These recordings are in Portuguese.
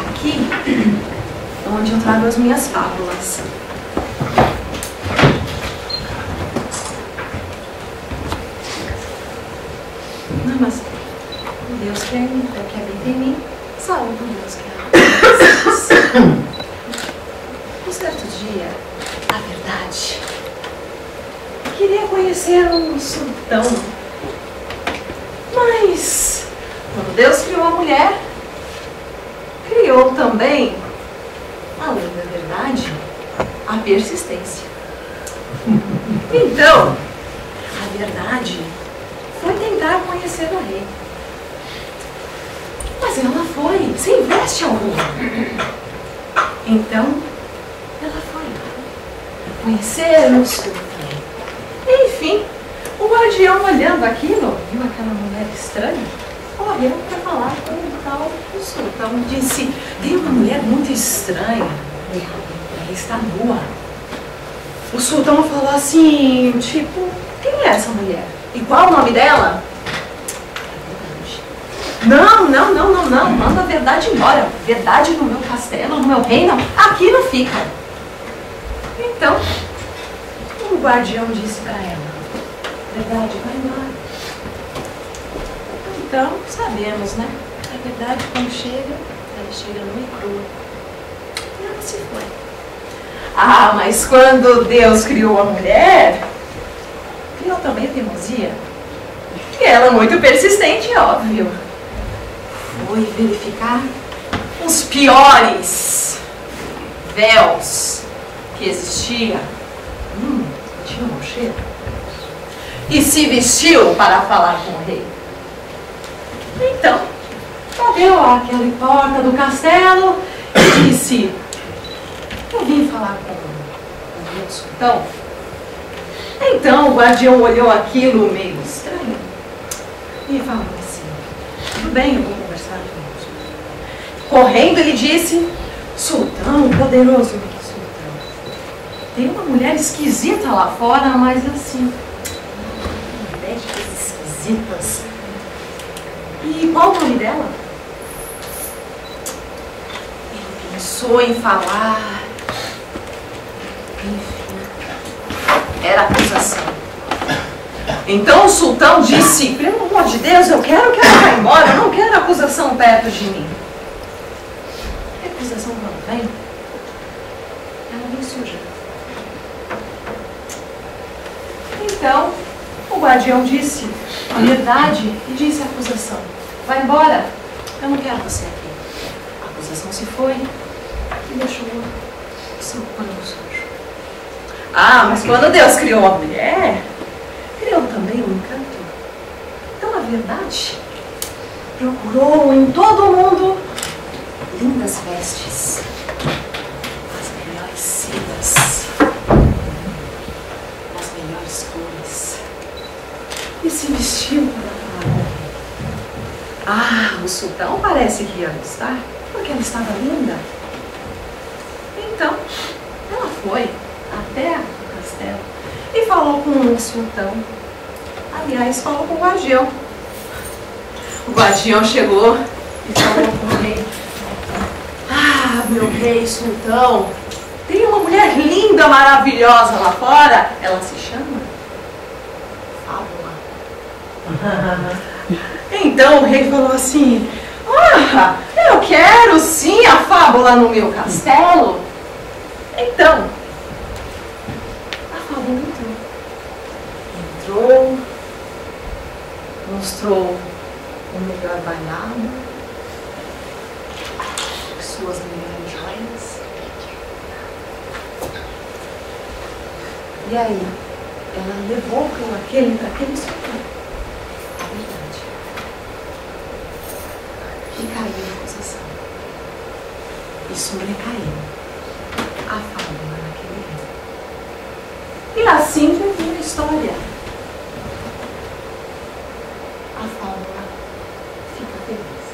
Aqui é onde eu trago as minhas fábulas. Não, mas Deus quer habita em mim, saúde Deus quer. Um certo dia, a verdade, eu queria conhecer um sultão. Mas, quando Deus criou a mulher, criou também, além da verdade, a persistência. Então, a verdade foi tentar conhecer o rei. Mas ela foi, sem veste alguma. Então, ela foi conhecer o sultão. Enfim, o guardião, olhando aquilo, viu aquela mulher estranha, correu para falar com o tal do sultão. Disse: tem uma mulher muito estranha, ela está nua. O sultão falou assim, tipo: quem é essa mulher? E qual o nome dela? Não, manda a verdade embora. Verdade no meu castelo, no meu reino, aqui não fica. Então, o guardião disse para ela: verdade, vai embora. Então, sabemos, né? A verdade, quando chega, ela chega nua e crua. E ela se foi. Ah, mas quando Deus criou a mulher, criou também a teimosia. E ela, muito persistente, óbvio, foi verificar os piores véus que existia. Tinha um mau cheiro. E se vestiu para falar com o rei. Então, bateu aquela porta do castelo e disse: eu vim falar com o meu sultão. Então o guardião olhou aquilo meio estranho e falou assim: tudo bem, eu vou conversar com o sultão. Correndo ele disse: sultão, poderoso sultão, tem uma mulher esquisita lá fora, mas assim, médicas esquisitas. E qual o nome dela? Ele pensou em falar. Enfim, era acusação. Então o sultão disse: pelo amor de Deus, eu quero que ela vá embora, eu não quero acusação perto de mim. A acusação quando vem, ela vem suja. Então o guardião disse a verdade e disse a acusação: vai embora, eu não quero você aqui. A acusação se foi e deixou o seu pano sujo. Ah, mas quando Deus criou a mulher, criou também um encanto. Então a verdade procurou em todo o mundo lindas vestes, as melhores sedas, as melhores cores, e se vestiu para falar com o rei. Ah, o sultão parece que ia gostar, porque ela estava linda. Então, ela foi até o castelo e falou com o sultão. Aliás, falou com o guardião. O guardião chegou e falou com o rei: ah, meu rei sultão, tem uma mulher linda, maravilhosa lá fora. Ela se chama Fábula. Então o rei falou assim: ah, eu quero sim a Fábula no meu castelo. Então, a Fábula entrou, mostrou o melhor bailado, suas melhores joias. E aí, ela levou para aquele sultão a verdade. E caiu a acusação. E sobrecaiu a Fábula naquele rei. E assim termina a história. A Fábula fica feliz.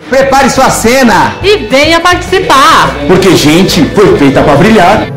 Prepare sua cena e venha participar, porque gente foi feita para brilhar.